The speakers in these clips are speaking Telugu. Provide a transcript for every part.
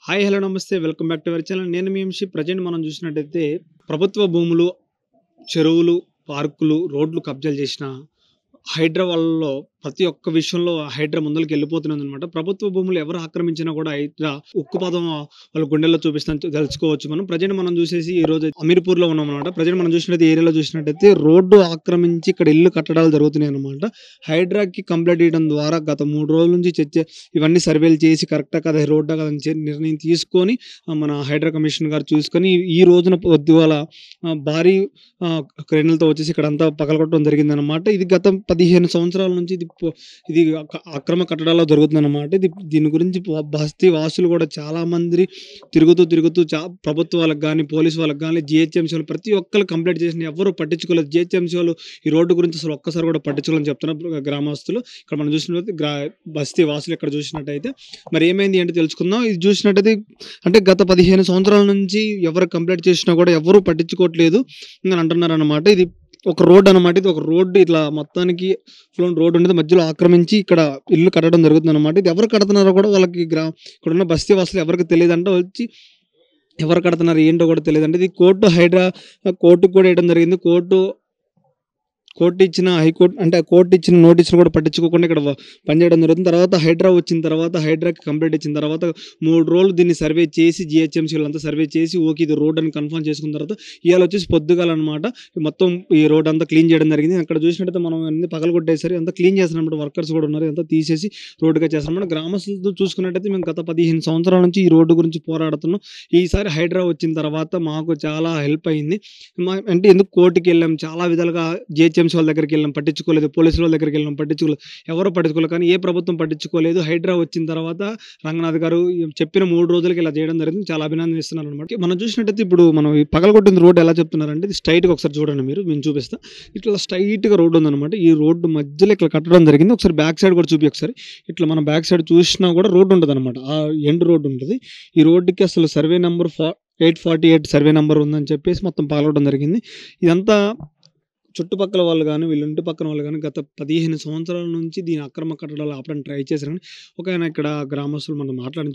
హాయ్ హలో నమస్తే welcome back to our channel. నేను మీ వంశీ. ప్రజెంట్ మనం చూసినట్టయితే ప్రభుత్వ భూములు, చెరువులు, పార్కులు, రోడ్లు కబ్జాలు చేసిన హైడ్రా వాళ్ళలో ప్రతి ఒక్క విషయంలో హైడ్రా ముందరికి వెళ్ళిపోతున్నదనమాట. ప్రభుత్వ భూములు ఎవరు ఆక్రమించినా కూడా హైడ్రా ఉక్కుపాదం వాళ్ళ గుండెల్లో చూపిస్తాను తెలుసుకోవచ్చు. మనం చూసేసి ఈ రోజు అమీర్పూర్లో ఉన్నాం అనమాట. ప్రజెంట్ మనం చూసినట్టు ఏరియాలో చూసినట్టయితే రోడ్డు ఆక్రమించి ఇక్కడ ఇల్లు కట్టడాలు జరుగుతున్నాయి అనమాట. హైడ్రాకి కంప్లైంట్ ఇవ్వడం ద్వారా గత 3 రోజుల నుంచి ఇవన్నీ సర్వేలు చేసి కరెక్టా కదా రోడ్డా కదా అని నిర్ణయం తీసుకొని మన హైడ్రా కమిషన్ గారు చూసుకొని ఈ రోజున పొద్దుగాల భారీ క్రేన్లతో వచ్చేసి ఇక్కడ అంతా పగలగొట్టడం జరిగిందనమాట. ఇది గత 15 సంవత్సరాల నుంచి ఇది అక్రమ కట్టడాల్లో జరుగుతుందన్నమాట. దీని గురించి బస్తీ వాసులు కూడా చాలా మంది తిరుగుతూ ప్రభుత్వ వాళ్ళకి కానీ పోలీసు వాళ్ళకి కానీ జిహెచ్ఎంసీ వాళ్ళు ప్రతి ఒక్కరు కంప్లైంట్ చేసిన ఎవరు పట్టించుకోలేదు. జిహెచ్ఎంసీ వాళ్ళు ఈ రోడ్డు గురించి అసలు ఒక్కసారి కూడా పట్టించుకోవాలని చెప్తున్నారు గ్రామస్తులు. ఇక్కడ మనం చూసినట్టు బస్తీ వాసులు ఇక్కడ చూసినట్టయితే మరి ఏమైంది అంటే తెలుసుకుందాం. ఇది చూసినట్టయితే అంటే గత 15 సంవత్సరాల నుంచి ఎవరు కంప్లైంట్ చేసినా కూడా ఎవరు పట్టించుకోవట్లేదు అని అంటున్నారు అనమాట. ఇది ఒక రోడ్ అనమాట. ఇది ఒక రోడ్డు ఇట్లా మొత్తానికి ఫ్లోన్ రోడ్ ఉండేది మధ్యలో ఆక్రమించి ఇక్కడ ఇల్లు కట్టడం జరుగుతుంది అనమాట. ఇది ఎవరు కడుతున్నారో కూడా వాళ్ళకి ఇక్కడ ఉన్న బస్తీ వాసులు ఎవరికి తెలియదు అంటే వచ్చి ఎవరు కడుతున్నారు ఏంటో కూడా తెలియదు అంటే ఇది హైడ్రా కోర్టుకు కూడా వేయడం జరిగింది. కోర్టు ఇచ్చిన హైకోర్టు అంటే కోర్టు ఇచ్చిన నోటీసులు కూడా పట్టించుకోకుండా ఇక్కడ పనిచేయడం జరుగుతుంది. తర్వాత హైడ్రా వచ్చిన తర్వాత హైడ్రాకి కంప్లైంట్ ఇచ్చిన తర్వాత 3 రోజులు దీన్ని సర్వే చేసి జిహెచ్ఎంసీ వాళ్ళంతా సర్వే చేసి ఓకే ఇది రోడ్ అని కన్ఫర్మ్ చేసుకున్న తర్వాత ఇవాళ వచ్చేసి పొద్దుగాలన్నమాట మొత్తం ఈ రోడ్ అంతా క్లీన్ చేయడం జరిగింది. అక్కడ చూసినట్టయితే మనం అన్ని పగలగొట్టేసరి అంతా క్లీన్ చేస్తున్నప్పుడు వర్కర్స్ కూడా ఉన్నారు. అంతా తీసేసి రోడ్డుగా చేస్తున్నమాట. గ్రామస్తులతో చూసుకున్నట్టయితే మేము గత 15 సంవత్సరాల నుంచి ఈ రోడ్డు గురించి పోరాడుతున్నాం. ఈసారి హైడ్రా వచ్చిన తర్వాత మాకు చాలా హెల్ప్ అయింది. అంటే ఎందుకు కోర్టుకి వెళ్ళాం, చాలా విధాలుగా జిహెచ్ఎంసీ వాళ్ళ దగ్గరికి వెళ్ళాం పట్టించుకోలేదు, పోలీసుల వాళ్ళ దగ్గరికి వెళ్ళాం పట్టించుకోలేదు, ఎవరు పట్టించుకోలేదు. కానీ ఏ ప్రభుత్వం పట్టించుకోలేదు. హైడ్రా వచ్చిన తర్వాత రంగనాథ్ గారు చెప్పిన 3 రోజులకి ఇలా చేయడం జరిగింది. చాలా అభినందిస్తున్నారు అనమాట. మనం చూసినట్టయితే ఇప్పుడు మనం పగలగొట్టిన రోడ్డు ఎలా చెప్తున్నారంటే ఇది స్ట్రైట్గా ఒకసారి చూడండి మీరు, నేను చూపిస్తా. ఇట్లా స్ట్రైట్గా రోడ్డు ఉందన్నమాట. ఈ రోడ్డు మధ్యలో ఇట్లా కట్టడం జరిగింది. ఒకసారి బ్యాక్ సైడ్ కూడా చూపి ఒకసారి. ఇట్లా మనం బ్యాక్ సైడ్ చూసినా కూడా రోడ్డు ఉంటుంది అనమాట. ఆ ఎండ్ రోడ్డు ఉంటుంది. ఈ రోడ్డుకి అసలు సర్వే నెంబర్ 848 సర్వే నెంబర్ ఉందని చెప్పేసి మొత్తం పగలగొట్టడం జరిగింది. ఇదంతా చుట్టుపక్కల వాళ్ళు కానీ వీళ్ళ ఇంటి పక్కన వాళ్ళు కానీ గత 15 సంవత్సరాల నుంచి దీని అక్రమ కట్టడాలు ఆపడానికి ట్రై చేశారు. కానీ ఒక ఆయన ఇక్కడ గ్రామస్తులు మనం మాట్లాడిన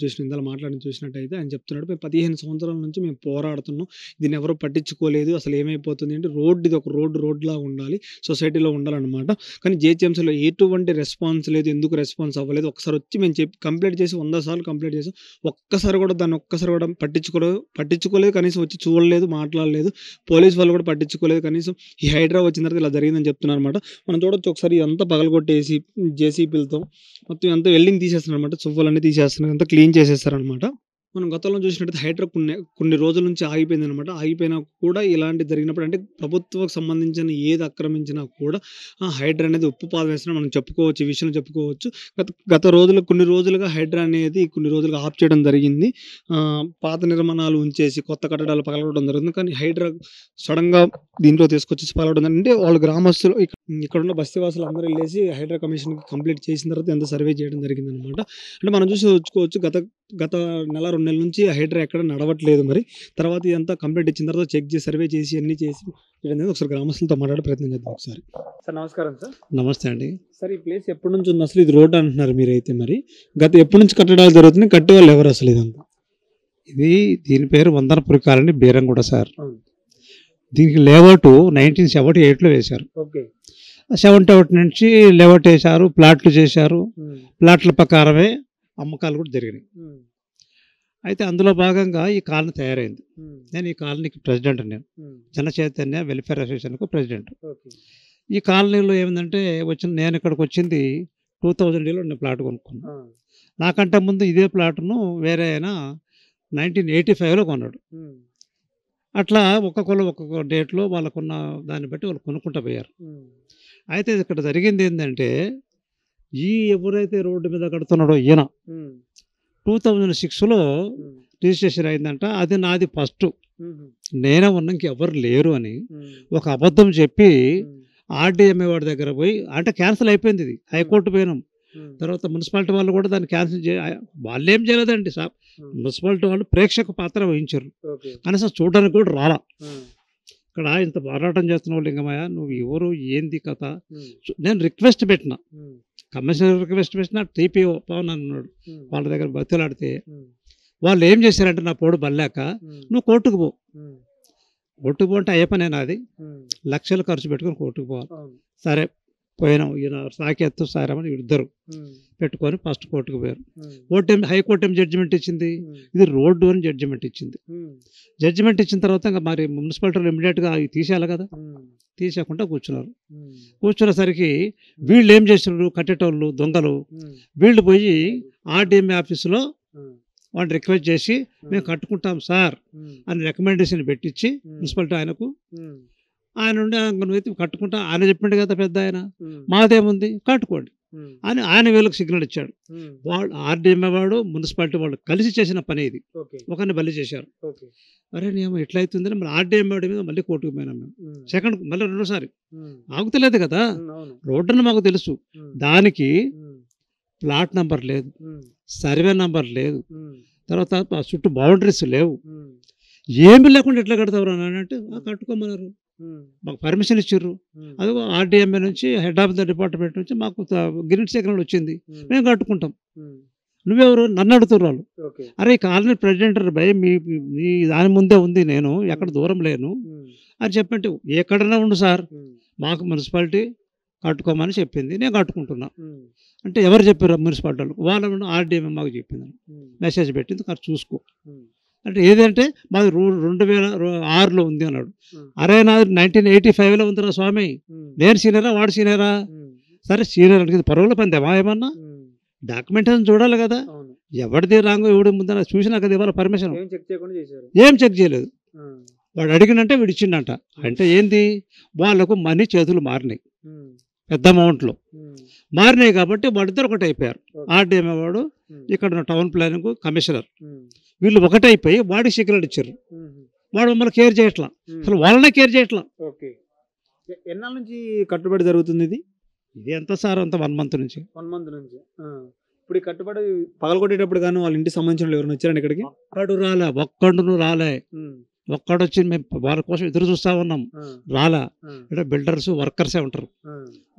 చూసినట్టయితే ఆయన చెప్తున్నాడు, మేము 15 సంవత్సరాల నుంచి మేము పోరాడుతున్నాం, దీన్ని ఎవరు పట్టించుకోలేదు, అసలు ఏమైపోతుంది అంటే ఇది ఒక రోడ్లా ఉండాలి, సొసైటీలో ఉండాలన్నమాట. కానీ జిహెచ్ఎంసీలో ఎటువంటి రెస్పాన్స్ లేదు. ఎందుకు రెస్పాన్స్ అవ్వలేదు? ఒకసారి వచ్చి మేము కంప్లైంట్ చేసి 100 సార్లు కంప్లైంట్ చేసాం. ఒక్కసారి కూడా పట్టించుకోలేదు. కనీసం వచ్చి చూడలేదు, మాట్లాడలేదు. పోలీసు వాళ్ళు కూడా పట్టించుకోలేదు. కనీసం ఈ హైడ్రా వచ్చిన తర్వాత ఇలా జరిగిందని చెప్తున్నారు అనమాట. మనం చూడొచ్చు ఒకసారి అంతా పగలగొట్టేసి జేసీబీలతో మొత్తం అంతా వెల్డింగ్ తీసేస్తున్నారు అనమాట. సువ్వలన్నీ తీసేస్తున్నారు, అంతా క్లీన్ చేసేస్తారనమాట. మనం గతంలో చూసినట్టయితే హైడ్రా కొన్ని రోజుల నుంచి ఆగిపోయింది అనమాట. ఆగిపోయినా కూడా ఇలాంటి జరిగినప్పుడు అంటే ప్రభుత్వకు సంబంధించిన ఏది ఆక్రమించినా కూడా హైడ్రా అనేది ఉప్పుపాదం వేసిన మనం చెప్పుకోవచ్చు, ఈ విషయం చెప్పుకోవచ్చు. కొన్ని రోజులుగా హైడ్రా అనేది ఆఫ్ చేయడం జరిగింది. పాత నిర్మాణాలు ఉంచేసి కొత్త కట్టడాలు పగలగొట్టడం జరుగుతుంది. కానీ హైడ్రా సడన్గా దీంట్లో తీసుకొచ్చేసి పగలగొట్టడం అంటే వాళ్ళు గ్రామస్తులు ఇక్కడున్న బస్తీవాసులు అందరూ వెళ్ళేసి హైడ్రా కమిషన్కి కంప్లీట్ చేసిన తర్వాత ఎంత సర్వే చేయడం జరిగింది అనమాట. అంటే మనం చూసుకోవచ్చు గత నెల 2 నెలల నుంచి హైడ్రా ఎక్కడ నడవట్లేదు. మరి తర్వాత ఇదంతా కంప్లీట్ ఇచ్చిన తర్వాత చెక్ చేసి సర్వే చేసి అన్ని చేసి ఒకసారి గ్రామస్తులతో మాట్లాడే ప్రయత్నం చేద్దాం ఒకసారి. సార్ నమస్కారం. సార్ నమస్తే అండి. సార్ ఈ ప్లేస్ ఎప్పటి నుంచి ఉంది అసలు? ఇది రోడ్ అంటున్నారు మీరైతే, మరి ఎప్పటి నుంచి కట్టడాలు జరుగుతున్నాయి? కట్టే వాళ్ళు ఎవరు అసలు? ఇదంతా దీని పేరు వందనపురి కాలనీ, బీరంగూడ సార్. దీనికి లేఅవుట్ 1978లో వేశారు. 78 నుంచి లేఅవుట్ వేశారు, ప్లాట్లు చేశారు. ప్లాట్ల ప్రకారమే అమ్మకాలు కూడా జరిగినాయి. అయితే అందులో భాగంగా ఈ కాలనీ తయారైంది. నేను ఈ కాలనీకి ప్రెసిడెంట్, నేను జన చైతన్య వెల్ఫేర్ అసోసియేషన్కు ప్రెసిడెంట్. ఈ కాలనీలో ఏమిందంటే నేను ఇక్కడికి వచ్చింది 2000లో నేను ప్లాట్ కొనుక్కున్నాను. నాకంటే ముందు ఇదే ప్లాట్ను వేరే అయినా 1985లో కొన్నాడు. అట్లా ఒక్కొక్క డేట్లో వాళ్ళకున్న దాన్ని బట్టి వాళ్ళు కొనుక్కుంటూ పోయారు. అయితే ఇక్కడ జరిగింది ఏంటంటే ఎవరైతే రోడ్డు మీద కడుతున్నాడో ఈయన 2006లో రిజిస్ట్రేషన్ అయిందంట. అది నాది ఫస్ట్, నేనే ఉన్నా, ఇంకెవరు లేరు అని ఒక అబద్ధం చెప్పి ఆర్డీఎంఏ వాడి దగ్గర పోయి, అంటే క్యాన్సిల్ అయిపోయింది. ఇది హైకోర్టు పోయినాం. తర్వాత మున్సిపాలిటీ వాళ్ళు కూడా దాన్ని క్యాన్సిల్ వాళ్ళు ఏం చేయలేదండి సార్. మున్సిపాలిటీ వాళ్ళు ప్రేక్షక పాత్ర వహించారు, కనీసం చూడడానికి కూడా రాలా. ఇక్కడ ఇంత పోరాటం చేస్తున్నావు లింగమయ్య, నువ్వు ఎవరు, ఏంది కథ? నేను రిక్వెస్ట్ పెట్టిన, కమిషనర్ రిక్వెస్ట్ పెట్టిన, టీపీఓ పవన్ అన్నాడు, వాళ్ళ దగ్గర బతిలాడితే వాళ్ళు ఏం చేశారంటే నా పోడు బల్లాక నువ్వు కోర్టుకు పో, కోర్టుకు పో అంటే అయ్యే పనేనా అది, లక్షలు ఖర్చు పెట్టుకొని కోర్టుకు పోవాలి. సరే పోయినాం, ఈయన సాకేత్తు సారమని ఇద్దరు పెట్టుకొని ఫస్ట్ కోర్టుకు పోయారు. హైకోర్టు ఏం జడ్జిమెంట్ ఇచ్చింది, ఇది రోడ్డు అని జడ్జిమెంట్ ఇచ్చింది. జడ్జిమెంట్ ఇచ్చిన తర్వాత ఇంకా మరి మున్సిపాలిటీలో ఇమీడియట్గా అవి తీసేయాలి కదా, తీసేయకుండా కూర్చున్నారు. కూర్చునేసరికి వీళ్ళు ఏం చేస్తున్నారు, కట్టేటోళ్ళు దొంగలు, వీళ్ళు పోయి ఆర్డీఎంఏ ఆఫీసులో వాళ్ళు రిక్వెస్ట్ చేసి మేము కట్టుకుంటాం సార్ అని రికమెండేషన్ పెట్టించి మున్సిపాలిటీ ఆయనకు, ఆయన ఉండి నువ్వైతే కట్టుకుంటా, ఆయన చెప్పిండు కదా పెద్ద ఆయన, మాదేముంది కట్టుకోండి అని ఆయన వీళ్ళకి సిగ్నల్ ఇచ్చాడు. వాళ్ళు ఆర్డీఎంఏ వాడు మున్సిపాలిటీ వాళ్ళు కలిసి చేసిన పని ఇది, ఒకరిని బలి చేశారు. అరే నేను ఎట్లయితుందని మళ్ళీ ఆర్డీఎంఏ వాడి మీద మళ్ళీ కోర్టుకు పోయినాం మేము. సెకండ్ మళ్ళీ రెండోసారి ఆగుతలేదు కదా, రోడ్డుని మాకు తెలుసు, దానికి ప్లాట్ నంబర్ లేదు, సర్వే నంబర్ లేదు, తర్వాత చుట్టూ బౌండరీస్ లేవు, ఏమి లేకుండా ఎట్లా కడతారు అని అంటే కట్టుకోమన్నారు. మాకు పర్మిషన్ ఇచ్చారు, అది ఆర్డీఎంఏ నుంచి హెడ్ ఆఫ్ ద డిపార్ట్మెంట్ నుంచి మాకు గ్రీన్ సిగ్నల్ వచ్చింది, మేము కట్టుకుంటాం. నువ్వెవరు నన్ను అడుగుతారు వాళ్ళు. అరే ఈ కాలనీ ప్రెసిడెంట్ భయ్ మీ దాని ముందే ఉంది, నేను ఎక్కడ దూరం లేను అని చెప్పంటే ఎక్కడైనా ఉండు సార్, మాకు మున్సిపాలిటీ కట్టుకోమని చెప్పింది, నేను కట్టుకుంటున్నా అంటే ఎవరు చెప్పారు మున్సిపాలిటీ వాళ్ళు, ఆర్డీఎంఏ మాకు చెప్పింది, మెసేజ్ పెట్టింది ఖర్చు చూసుకో అంటే. ఏదంటే మాది 2006లో ఉంది అన్నాడు. అరే నాది 1985లో ఉందిరా స్వామి, నేను సీనియరా వాడు సీనియరా, సరే సీనియర్ అంటే పరువుల పందేమా ఏమన్నా, డాక్యుమెంటేషన్ చూడాలి కదా, ఎవరిది రాంగో ఎవడి ముందర చూసినా కదా ఇవాళ పర్మిషన్, ఏం చెక్ చేయలేదు. వాడు అడిగినంటే వీడు ఇచ్చిండంట, అంటే ఏంది వాళ్ళకు మనీ చేతులు మారినాయి, పెద్ద అమౌంట్లో మారినాయి కాబట్టి వాళ్ళిద్దరు ఒకటి అయిపోయారు. ఆర్డీఎంఏ వాడు ఇక్కడ టౌన్ ప్లానింగ్ కమిషనర్, వీళ్ళు ఒకటైపోయి వాడికి సిగ్నల్ ఇచ్చారు. వాడు మమ్మల్ని కేర్ చేయట్లా, అసలు వాళ్ళనే కేర్ చేయట్లా. ఎన్నాళ్ళ నుంచి కట్టుబడి జరుగుతుంది ఇది? ఇది ఎంత సార్ అంత 1 మంత్ నుంచి. ఇప్పుడు ఈ కట్టుబడి పగలగొట్టేటప్పుడు కానీ వాళ్ళ ఇంటికి సంబంధించిన ఎవరైనా వచ్చారండి ఇక్కడికి? ఒక్కడు రాలే, ఒక్కడొచ్చి మేము వాళ్ళ కోసం ఎదురు చూస్తా ఉన్నాం, రాలా. ఇక్కడ బిల్డర్స్ వర్కర్సే ఉంటారు,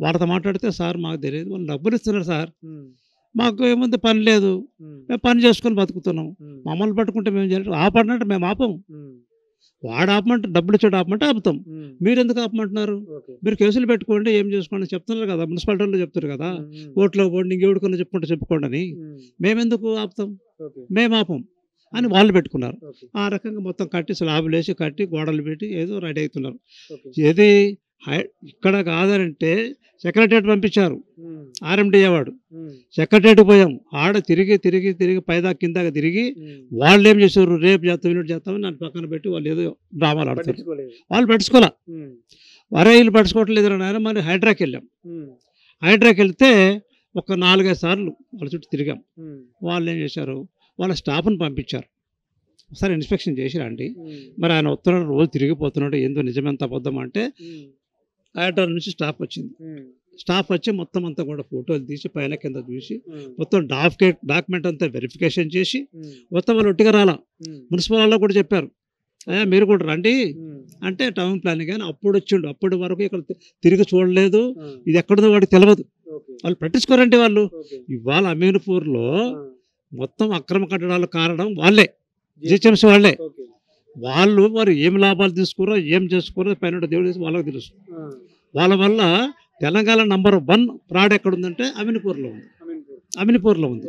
వాళ్ళతో మాట్లాడితే సార్ మాకు తెలియదు, వాళ్ళు డబ్బులు ఇస్తున్నారు సార్, మాకు ఏముంది పని లేదు, మేము పని చేసుకొని బతుకుతున్నాం, మమ్మల్ని పట్టుకుంటే మేము చేయాలి, ఆపడినట్టు మేము ఆపం, వాడు ఆపమంటే డబ్బులు ఇచ్చాడు ఆపమంటే ఆపుతాం, మీరు ఎందుకు ఆపమంటున్నారు, మీరు కేసులు పెట్టుకోండి ఏం చేసుకోండి చెప్తున్నారు కదా, మున్సిపాలిటీలో చెప్తారు కదా, కోర్టులో పోండి ఇంకెవడుకొని చెప్పుకోండి అని, మేమెందుకు ఆపుతాం, మేము ఆపం అని వాళ్ళు పెట్టుకున్నారు. ఆ రకంగా మొత్తం కట్టి స్లాబులు వేసి కట్టి గోడలు పెట్టి ఏదో రెడీ అవుతున్నారు. ఏది ఇక్కడ కాదనంటే సెక్రటరేట్ పంపించారు, ఆర్ఎండిఏ వాడు, సెక్రటరేట్ పోయాం, ఆడ తిరిగి తిరిగి తిరిగి పైదా కిందగా తిరిగి వాళ్ళు ఏం చేశారు, రేపు చేస్తాం ఇల్లు చేస్తామని నన్ను పక్కన పెట్టి వాళ్ళు ఏదో డ్రామాలు ఆడుతారు. వాళ్ళు పట్టుకోలే, వరే వీళ్ళు పట్టుకోవట్లేదు నాయన. మరి హైడ్రాకి వెళ్ళాం, హైడ్రాకి వెళ్తే ఒక 4-5 సార్లు వాళ్ళ చుట్టూ తిరిగాం. వాళ్ళు ఏం చేశారు, వాళ్ళ స్టాఫ్ని పంపించారు, ఒకసారి ఇన్స్పెక్షన్ చేసి రండి, మరి ఆయన వస్తున్నాడు రోజు తిరిగిపోతున్నాడు, ఏందో నిజమెంత అబద్ధం అంటే హైడ్రా నుంచి స్టాఫ్ వచ్చింది. స్టాఫ్ వచ్చి మొత్తం అంతా కూడా ఫోటోలు తీసి పైన కింద చూసి మొత్తం డాక్యుమెంట్ అంతా వెరిఫికేషన్ చేసి మొత్తం వాళ్ళు ఒట్టిగా రాలా. మున్సిపల్ వాళ్ళు కూడా చెప్పారు, మీరు కూడా రండి అంటే టౌన్ ప్లానింగ్ కానీ అప్పుడు వచ్చిండు, అప్పటి వరకు ఇక్కడ తిరిగి చూడలేదు, ఇది ఎక్కడదో వాడికి తెలియదు, వాళ్ళు పట్టించుకోరండి. వాళ్ళు ఇవాళ అమీన్పూర్లో మొత్తం అక్రమ కట్టడాల కారణం వాళ్ళే, జిహెచ్ఎంసీ వాళ్ళే. వాళ్ళు మరి ఏం లాభాలు తీసుకురో ఏం చేసుకురో పైన దేవుడు వాళ్ళకి తెలుసు. వాళ్ళ వల్ల తెలంగాణ నంబర్ 1 ఫ్రాడ్ ఎక్కడుందంటే అమీన్పూర్లో ఉంది, అమీన్పూర్లో ఉంది.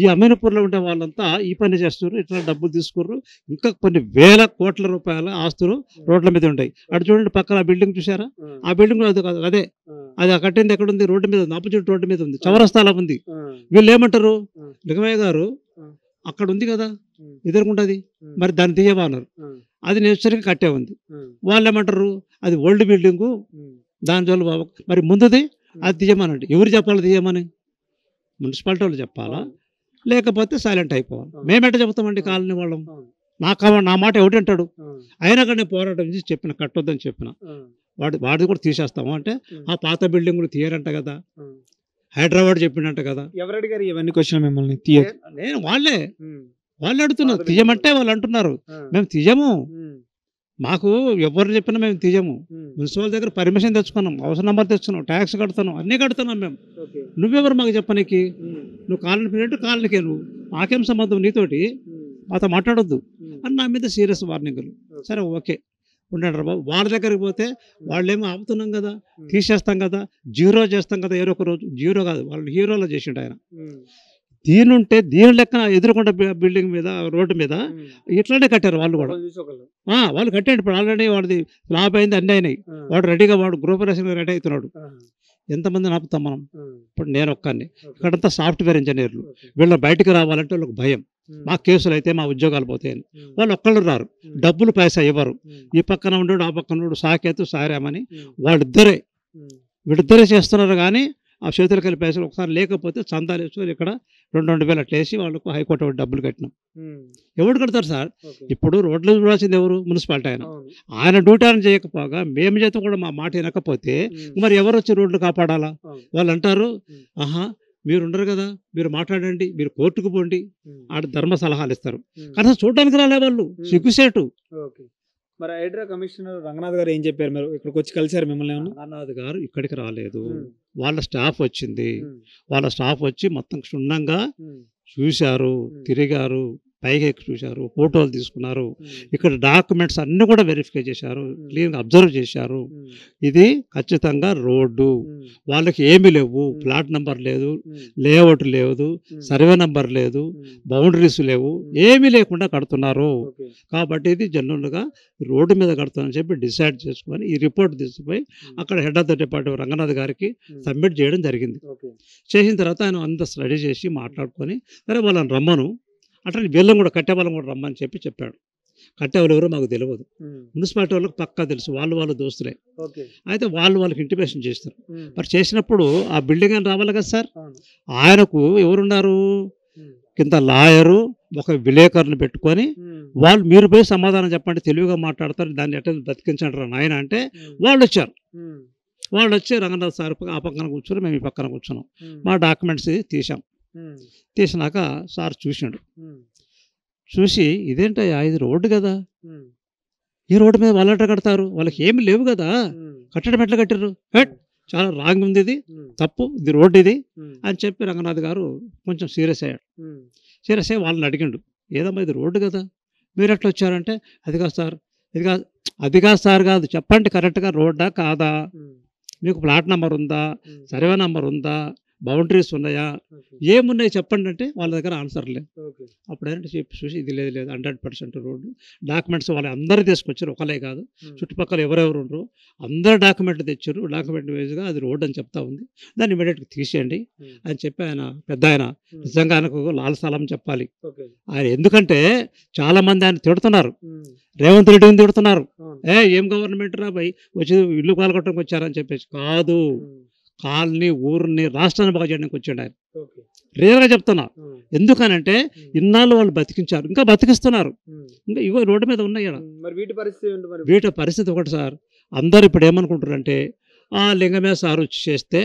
ఈ అమీన్పూర్లో ఉండే వాళ్ళంతా ఈ పని చేస్తున్నారు, ఇట్లా డబ్బులు తీసుకుర్రు, ఇంకా కొన్ని వేల కోట్ల రూపాయల ఆస్తులు రోడ్ల మీద ఉంటాయి. అటు చూడండి పక్కన ఆ బిల్డింగ్ చూసారా, ఆ బిల్డింగ్ అదే అది కట్టింది ఎక్కడుంది, రోడ్డు మీద ఉంది, ఆపోజిట్ రోడ్డు మీద ఉంది, చౌరస్తాలో ఉంది. వీళ్ళు ఏమంటారు, లింగమయ్య గారు అక్కడ ఉంది కదా ఎదురుకుంటుంది, మరి దాన్ని తీయవా అన్నారు. అది నేచర్గా కట్టే ఉంది. వాళ్ళు ఏమంటారు, అది ఓల్డ్ బిల్డింగు, దాని జోలు బాబు మరి ముందుది అది తీయమనండి. ఎవరు చెప్పాలి తీయమని, మున్సిపాలిటీ వాళ్ళు చెప్పాలా, లేకపోతే సైలెంట్ అయిపోవాలి. మేమెట్ట చెప్తామండి కాలనీ వాళ్ళం. నా మాట ఎవడంటాడు, అయినా కానీ నేను పోరాటం చేసి చెప్పిన కట్టొద్దని చెప్పిన, వాడిది కూడా తీసేస్తాము అంటే ఆ పాత బిల్డింగ్ కూడా తీయరంట కదా, హైదరాబాద్ చెప్పిండంట కదా. ఎవరు అడిగారు ఇవన్నీ క్వశ్చన్ మిమ్మల్ని? నేను వాళ్ళు అడుగుతున్నారు, తీయమంటే వాళ్ళు అంటున్నారు మేము తీయము, మాకు ఎవరు చెప్పినా మేము తీయము, మున్సిపల్ దగ్గర పర్మిషన్ తెచ్చుకున్నాం, అవసరం నెంబర్ తెచ్చుకున్నాం, ట్యాక్స్ కడుతున్నాం, అన్నీ కడుతున్నాం మేము. నువ్వెవరు మాకు చెప్పనీకి, నువ్వు కాలనీ పీరియడ్ కాలనీకే, నువ్వు మాకేం సంబంధం నీతోటి, మాతో మాట్లాడొద్దు అని నా మీద సీరియస్ వార్నింగులు. సరే ఓకే ఉండండి రా బాబు. వాళ్ళ దగ్గరికి పోతే వాళ్ళేమో ఆపుతున్నాం కదా, తీసేస్తాం కదా, జీరో చేస్తాం కదా, ఏదో ఒక రోజు. జీరో కాదు, వాళ్ళు హీరోలో చేసిండు ఆయన. దీనుంటే దీని లెక్కన ఎదురుకుండా బిల్డింగ్ మీద రోడ్డు మీద ఇట్లానే కట్టారు వాళ్ళు కూడా. వాళ్ళు కట్టాడు. ఇప్పుడు ఆల్రెడీ వాడిది స్లాబ్ అయింది, అన్నీ అయినాయి. వాడు రెడీగా వాడు గృహప్రవేశం రెడీ అవుతున్నాడు. ఎంతమందిని ఆపుతాం మనం? ఇప్పుడు నేను ఒక్కడిని, ఇక్కడంతా సాఫ్ట్వేర్ ఇంజనీర్లు. వీళ్ళని బయటకు రావాలంటే వాళ్ళకి భయం. మా కేసులు అయితే మా ఉద్యోగాలు పోతాయని. వాళ్ళు ఒక్కళ్ళు రారు, డబ్బులు పైసా ఇవ్వరు. ఈ పక్కన ఉండడు, ఆ పక్కన ఉండడు, సాకేతు సారామని వీళ్ళిద్దరే చేస్తున్నారు. కానీ ఆ చేతులకు వెళ్ళి పైసలు ఒకసారి లేకపోతే చందాలు వేసుకొని ఇక్కడ 2,000 అట్లా వేసి వాళ్ళకు హైకోర్టు డబ్బులు కట్టినాం. ఎవరు కడతారు సార్? ఇప్పుడు రోడ్లు చూడాల్సింది ఎవరు? మున్సిపాలిటీ ఆయన డ్యూటీ ఆయన చేయకపోగా మేము చేత కూడా మా మాట వినకపోతే మరి ఎవరు వచ్చి రోడ్లు కాపాడాలా? వాళ్ళు అంటారు, ఆహా మీరు ఉండరు కదా, మీరు మాట్లాడండి, మీరు కోర్టుకు పోండి, ఆడ ధర్మ సలహాలు ఇస్తారు. కానీ చూడడానికి రాలే వాళ్ళు, సిగ్గుసేటు. మరి హైడ్రా కమిషనర్ రంగనాథ్ గారు ఏం చెప్పారు? మీరు ఇక్కడికి వచ్చి కలిసారు మిమ్మల్ని? రంగనాథ్ గారు ఇక్కడికి రాలేదు, వాళ్ళ స్టాఫ్ వచ్చింది. వాళ్ళ స్టాఫ్ వచ్చి మొత్తం క్షుణ్ణంగా చూశారు, తిరిగారు, పైకి ఎక్కి చూశారు, ఫోటోలు తీసుకున్నారు. ఇక్కడ డాక్యుమెంట్స్ అన్నీ కూడా వెరిఫై చేశారు, క్లీన్గా అబ్జర్వ్ చేశారు. ఇది ఖచ్చితంగా రోడ్డు, వాళ్ళకి ఏమీ లేవు, ప్లాట్ నెంబర్ లేదు, లేఅవుట్ లేదు, సర్వే నెంబర్ లేదు, బౌండరీస్ లేవు, ఏమీ లేకుండా కడుతున్నారు. కాబట్టి ఇది జనరల్గా రోడ్డు మీద కడుతున్నారని చెప్పి డిసైడ్ చేసుకొని ఈ రిపోర్ట్ తీసుకుపోయి అక్కడ head of the department Ranganath గారికి సబ్మిట్ చేయడం జరిగింది. చేసిన తర్వాత ఆయన అంతా స్టడీ చేసి మాట్లాడుకొని సరే వాళ్ళని రమ్మను, అట్లా వీళ్ళని కూడా కట్టే వాళ్ళని కూడా రమ్మని చెప్పాడు. కట్టే వాళ్ళు ఎవరో మాకు తెలియదు, మున్సిపాలిటీ వాళ్ళకి పక్కా తెలుసు, వాళ్ళు దోస్తులే. అయితే వాళ్ళకి ఇంటిమేషన్ చేస్తారు. మరి చేసినప్పుడు ఆ బిల్డింగ్ అని రావాలి కదా సార్. ఆయనకు ఎవరున్నారు? కింద లాయరు, ఒక విలేకరుని పెట్టుకొని వాళ్ళు మీరు పోయి సమాధానం చెప్పండి, తెలివిగా మాట్లాడతారు, దాన్ని ఎట్లా బతికించంటారు నాయన అంటే వాళ్ళు వచ్చారు. వాళ్ళు వచ్చి రంగనాథ్ సార్ ఆ పక్కన కూర్చొని మేము ఈ పక్కన కూర్చున్నాం. మా డాక్యుమెంట్స్ తీసాం. తీసినాక సార్ చూసినాడు. చూసి ఇదేంటయ్యా, ఇది రోడ్డు కదా, ఈ రోడ్డు మీద వాళ్ళు ఎట్లా కడతారు, వాళ్ళకి ఏమి లేవు కదా, కట్టడం ఎట్లా కట్టారు, చాలా రాంగ్ ఉంది, ఇది తప్పు, ఇది రోడ్డు ఇది అని చెప్పి రంగనాథ్ గారు కొంచెం సీరియస్ అయ్యాడు. సీరియస్ అయ్యి వాళ్ళని అడిగిండు, ఏదమ్మా ఇది రోడ్డు కదా, మీరు ఎట్లా వచ్చారంటే అది కాదు సార్, అది కాదు సార్ కాదు, చెప్పండి కరెక్ట్గా రోడ్డా కాదా, మీకు ప్లాట్ నెంబర్ ఉందా, సర్వే నెంబర్ ఉందా, బౌండరీస్ ఉన్నాయా, ఏమున్నాయి చెప్పండి అంటే వాళ్ళ దగ్గర ఆన్సర్ లేదు. అప్పుడు ఏంటంటే చెప్పి చూసి ఇది లేదు 100% రోడ్డు డాక్యుమెంట్స్ వాళ్ళు అందరూ తీసుకొచ్చారు, ఒకలే కాదు, చుట్టుపక్కల ఎవరెవరు ఉండరు అందరు డాక్యుమెంట్లు తెచ్చారు. డాక్యుమెంట్ వేజ్గా అది రోడ్డు అని చెప్తా ఉంది, దాన్ని ఇమీడియట్గా తీసేయండి అని చెప్పి ఆయన పెద్ద ఆయన నిజంగా ఆయనకు లాల్ సలాం చెప్పాలి. ఆయన ఎందుకంటే చాలా మంది ఆయన తిడుతున్నారు, రేవంత్ రెడ్డిని తిడుతున్నారు, ఏం గవర్నమెంట్ రా భయ్ వచ్చి ఇల్లు కాలగొట్టడానికి వచ్చారని చెప్పేసి. కాదు, కాలనీ ఊరిని రాష్ట్రాన్ని బాగా చేయడానికి వచ్చాడు ఆయన. రియల్గా చెప్తున్నా. ఎందుకనంటే ఇన్నాళ్ళు వాళ్ళు బతికించారు, ఇంకా బతికిస్తున్నారు, ఇంకా ఇవో రోడ్డు మీద ఉన్నాయి. వీటి పరిస్థితి ఒకటి సార్, అందరు ఇప్పుడు ఏమనుకుంటారంటే ఆ లింగమే సార్ వచ్చి చేస్తే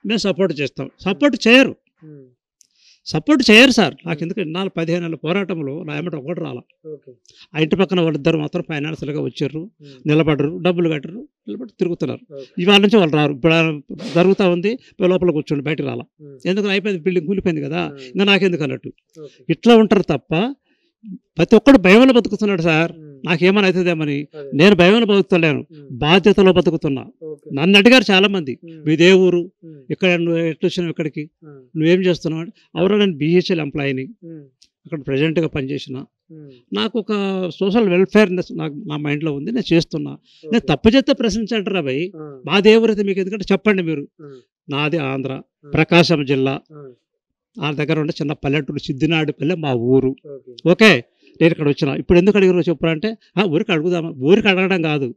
మేము సపోర్ట్ చేస్తాం. సపోర్ట్ చేయరు సార్. నాకు ఎందుకు 15 ఏళ్ళ పోరాటంలో నా ఏమంటే ఒకటి రాలా. ఆ ఇంటి పక్కన వాళ్ళిద్దరు మాత్రం ఫైనాన్షియల్గా వచ్చారు, నిలబడరు, డబ్బులు కట్టరు, నిలబడి తిరుగుతున్నారు. ఇవాళ నుంచి వాళ్ళు రారు. ఇప్పుడు జరుగుతూ ఉంది, లోపల కూర్చోండి, బయటకు రాలా. ఎందుకు అయిపోయింది, బిల్డింగ్ కూలిపోయింది కదా, ఇంకా నాకెందుకు అన్నట్టు ఇట్లా ఉంటారు తప్ప ప్రతి ఒక్కడు భయంలో బతుకుతున్నాడు సార్. నాకేమని అవుతుందేమని. నేను భయంలో బతుకుతలేను, బాధ్యతలో బతుకుతున్నా. నన్ను అడిగారు చాలా మంది, మీదే ఊరు, ఇక్కడ నువ్వు ఎట్లా వచ్చినావు, ఇక్కడికి నువ్వేం చేస్తున్నావు అంటే, అవునా నేను BHL ఎంప్లాయీని, అక్కడ ప్రెసిడెంట్గా పనిచేసిన, నాకు ఒక సోషల్ వెల్ఫేర్ నా మైండ్లో ఉంది, నేను చేస్తున్నా. నేను తప్పు చేస్తే ప్రశ్నించంటారా భయ్, మాదే ఊరు అయితే మీకు ఎందుకంటే చెప్పండి మీరు. నాది ఆంధ్ర, ప్రకాశం జిల్లా, ఆ దగ్గర ఉండే చిన్న పల్లెటూరు సిద్దినాడిపల్లె మా ఊరు. ఓకే, నేను ఇక్కడ వచ్చిన. ఇప్పుడు ఎందుకు అడిగారు చెప్పారంటే ఊరికి అడుగుదామా, ఊరికి అడగడం కాదు,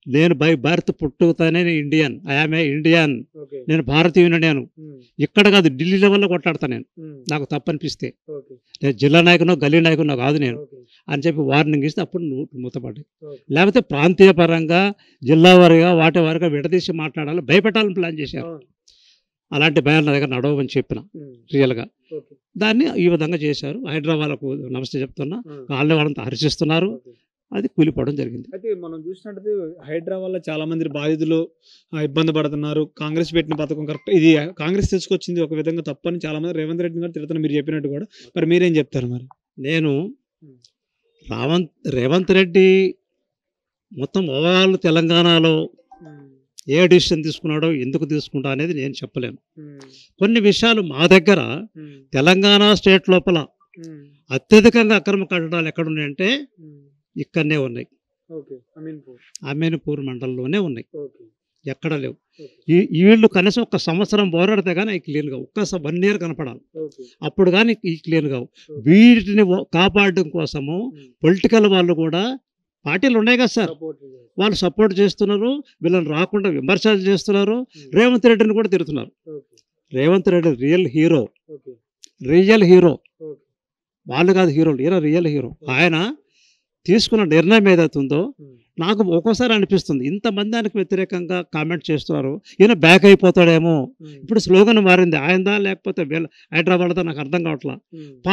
నేను బై బర్త్ పుట్టుకతోనే ఇండియన్, ఐఆమ్ ఏ ఇండియన్, నేను భారతీయుని. నేను ఇక్కడ కాదు, ఢిల్లీ లెవెల్లో కొట్లాడతాను నేను, నాకు తప్పనిపిస్తే. నేను జిల్లా నాయకునో గల్లీ నాయకునో కాదు నేను అని చెప్పి వార్నింగ్ ఇస్తే అప్పుడు నువ్వు మూతపడ్డాయి. లేకపోతే ప్రాంతీయ పరంగా జిల్లా వారిగా వాటి వారిగా విడదీసి మాట్లాడాలి, భయపెట్టాలని ప్లాన్ చేశారు. అలాంటి భయాలు నా దగ్గర నడవని చెప్పిన రియల్గా. దాన్ని ఈ విధంగా చేశారు. హైదరాబాద్కు నమస్తే చెప్తున్నా, కాళ్ళని వాళ్ళంతా హర్షిస్తున్నారు, అది కూలిపోవడం జరిగింది. అయితే మనం చూసినట్టయితే హైదరాబాద్లో చాలా మంది బాధితులు ఇబ్బంది పడుతున్నారు. కాంగ్రెస్ పెట్టిన పథకం కరెక్ట్, ఇది కాంగ్రెస్ తీసుకొచ్చింది ఒక విధంగా తప్పని చాలా మంది రేవంత్ రెడ్డి గారు తిడుతున్నారు, మీరు చెప్పినట్టు కూడా. మరి మీరేం చెప్తారు? మరి నేను రేవంత్ రెడ్డి మొత్తం ఓవరాల్ తెలంగాణలో ఏ డిసిషన్ తీసుకున్నాడో ఎందుకు తీసుకుంటా అనేది నేను చెప్పలేను. కొన్ని విషయాలు మా దగ్గర తెలంగాణ స్టేట్ లోపల అత్యధికంగా అక్రమ కట్టడాలు ఎక్కడున్నాయంటే ఇక్కడనే ఉన్నాయి, అమీన్పూర్ మండలంలోనే ఉన్నాయి, ఎక్కడ లేవు. వీళ్ళు కనీసం ఒక సంవత్సరం పోరాడితే కానీ అవి క్లీన్ కావు, ఒక్క 1 year కనపడాలి, అప్పుడు కానీ ఈ క్లీన్ కావు. వీటిని కాపాడడం కోసము పొలిటికల్ వాళ్ళు కూడా పార్టీలు ఉన్నాయి కదా సార్, వాళ్ళు సపోర్ట్ చేస్తున్నారు, వీళ్ళని రాకుండా విమర్శలు చేస్తున్నారు, రేవంత్ రెడ్డిని కూడా తిరుగుతున్నారు. రేవంత్ రెడ్డి రియల్ హీరో, వాళ్ళు కాదు హీరోలు, రియల్ హీరో. ఆయన తీసుకున్న నిర్ణయం ఏదైతుందో నాకు ఒక్కోసారి అనిపిస్తుంది, ఇంతమంది ఆయనకు వ్యతిరేకంగా కామెంట్ చేస్తున్నారు, ఈయన బ్యాక్ అయిపోతాడేమో. ఇప్పుడు స్లోగన్ మారింది, ఆయనదా లేకపోతే హైదరాబాద్దా నాకు అర్థం కావట్లా.